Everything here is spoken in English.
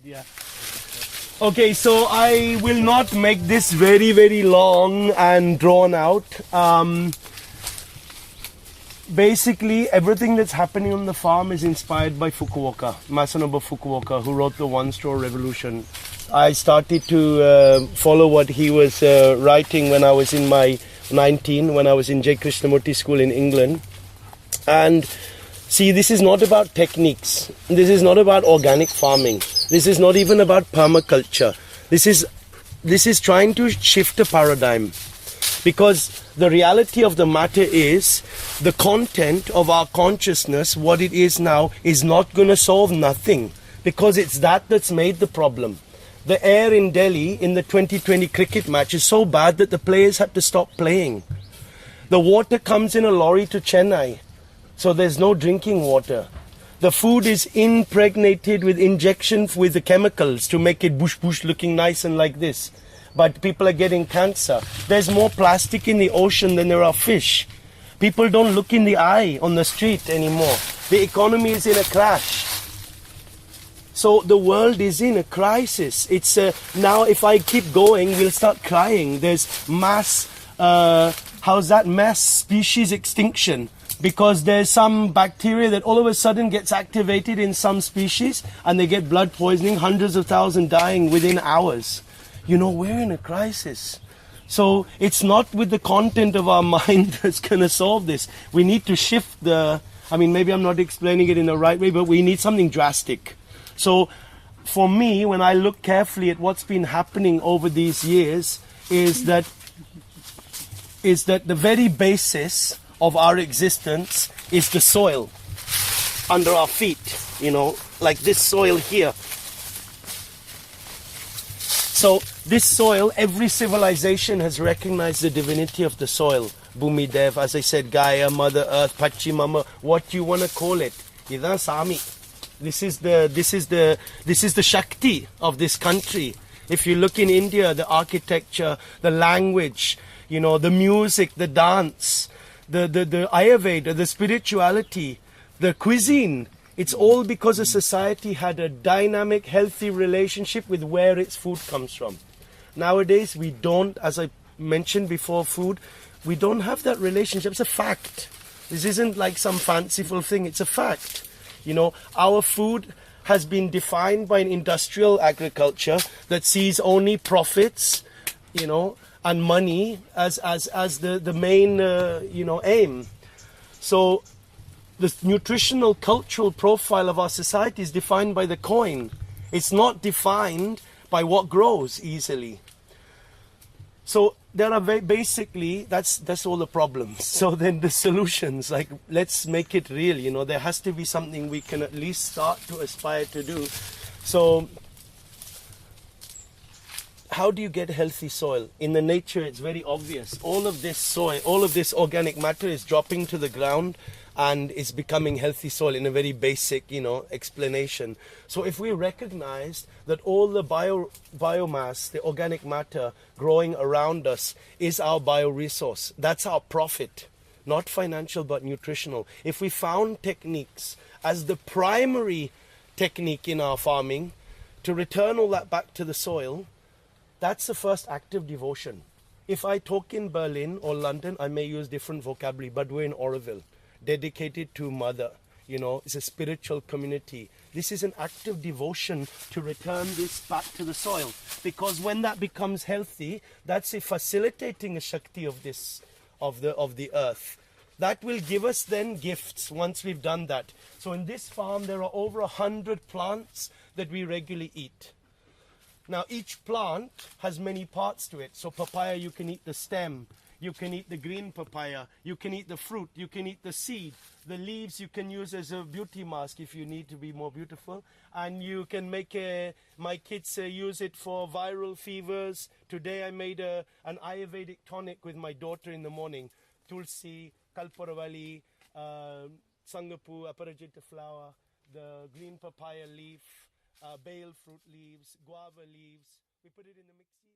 Yeah. Okay, so I will not make this very, very long and drawn out. Basically, everything that's happening on the farm is inspired by Fukuoka, Masanobu Fukuoka, who wrote the One-Straw Revolution. I started to follow what he was writing when I was in my 19, when I was in J. Krishnamurti School in England. And see, this is not about techniques. This is not about organic farming. This is not even about permaculture. This is trying to shift a paradigm. Because the reality of the matter is, the content of our consciousness, what it is now, is not going to solve nothing. Because it's that's made the problem. The air in Delhi in the 2020 cricket match is so bad that the players had to stop playing. The water comes in a lorry to Chennai. So there's no drinking water. The food is impregnated with injection with the chemicals to make it bush looking nice and like this. But people are getting cancer. There's more plastic in the ocean than there are fish. People don't look in the eye on the street anymore. The economy is in a crash. So the world is in a crisis. It's now if I keep going, we'll start crying. There's mass, mass species extinction. Because there's some bacteria that all of a sudden gets activated in some species and they get blood poisoning, hundreds of thousands dying within hours. You know, we're in a crisis. So it's not with the content of our mind that's going to solve this. We need to shift maybe I'm not explaining it in the right way, but we need something drastic. So for me, when I look carefully at what's been happening over these years, is that the very basis of our existence is the soil under our feet, like this soil here. So this soil, every civilization has recognized the divinity of the soil. Bhumi Dev, as I said, Gaia, Mother Earth, Pachimama, what you want to call it. Idan Sami. This is the Shakti of this country. If you look in India, the architecture, the language, the music, the dance, the Ayurveda, the spirituality, the cuisine, it's all because a society had a dynamic, healthy relationship with where its food comes from. Nowadays, we don't, as I mentioned before, we don't have that relationship. It's a fact. This isn't like some fanciful thing. It's a fact. Our food has been defined by an industrial agriculture that sees only profits, and money as the main aim. So the nutritional cultural profile of our society is defined by the coin. It's not defined by what grows easily. So there are basically that's all the problems. So then the solutions, like, let's make it real. There has to be something we can at least start to aspire to do. So how do you get healthy soil? In the nature, it's very obvious. All of this soil, all of this organic matter is dropping to the ground and is becoming healthy soil in a very basic, explanation. So if we recognize that all the biomass, the organic matter growing around us is our bioresource, that's our profit, not financial but nutritional. If we found techniques as the primary technique in our farming to return all that back to the soil, that's the first act of devotion. If I talk in Berlin or London, I may use different vocabulary, but we're in Auroville, dedicated to Mother. It's a spiritual community. This is an act of devotion to return this back to the soil. Because when that becomes healthy, that's a facilitating a Shakti of the earth. That will give us then gifts once we've done that. So in this farm, there are over 100 plants that we regularly eat. Now, each plant has many parts to it. So papaya, you can eat the stem. You can eat the green papaya. You can eat the fruit. You can eat the seed. The leaves you can use as a beauty mask if you need to be more beautiful. And you can make my kids use it for viral fevers. Today I made an Ayurvedic tonic with my daughter in the morning. Tulsi, Kalparavali, Sangapu, Aparajita flower, the green papaya leaf, bale fruit leaves, guava leaves. We put it in the mixie.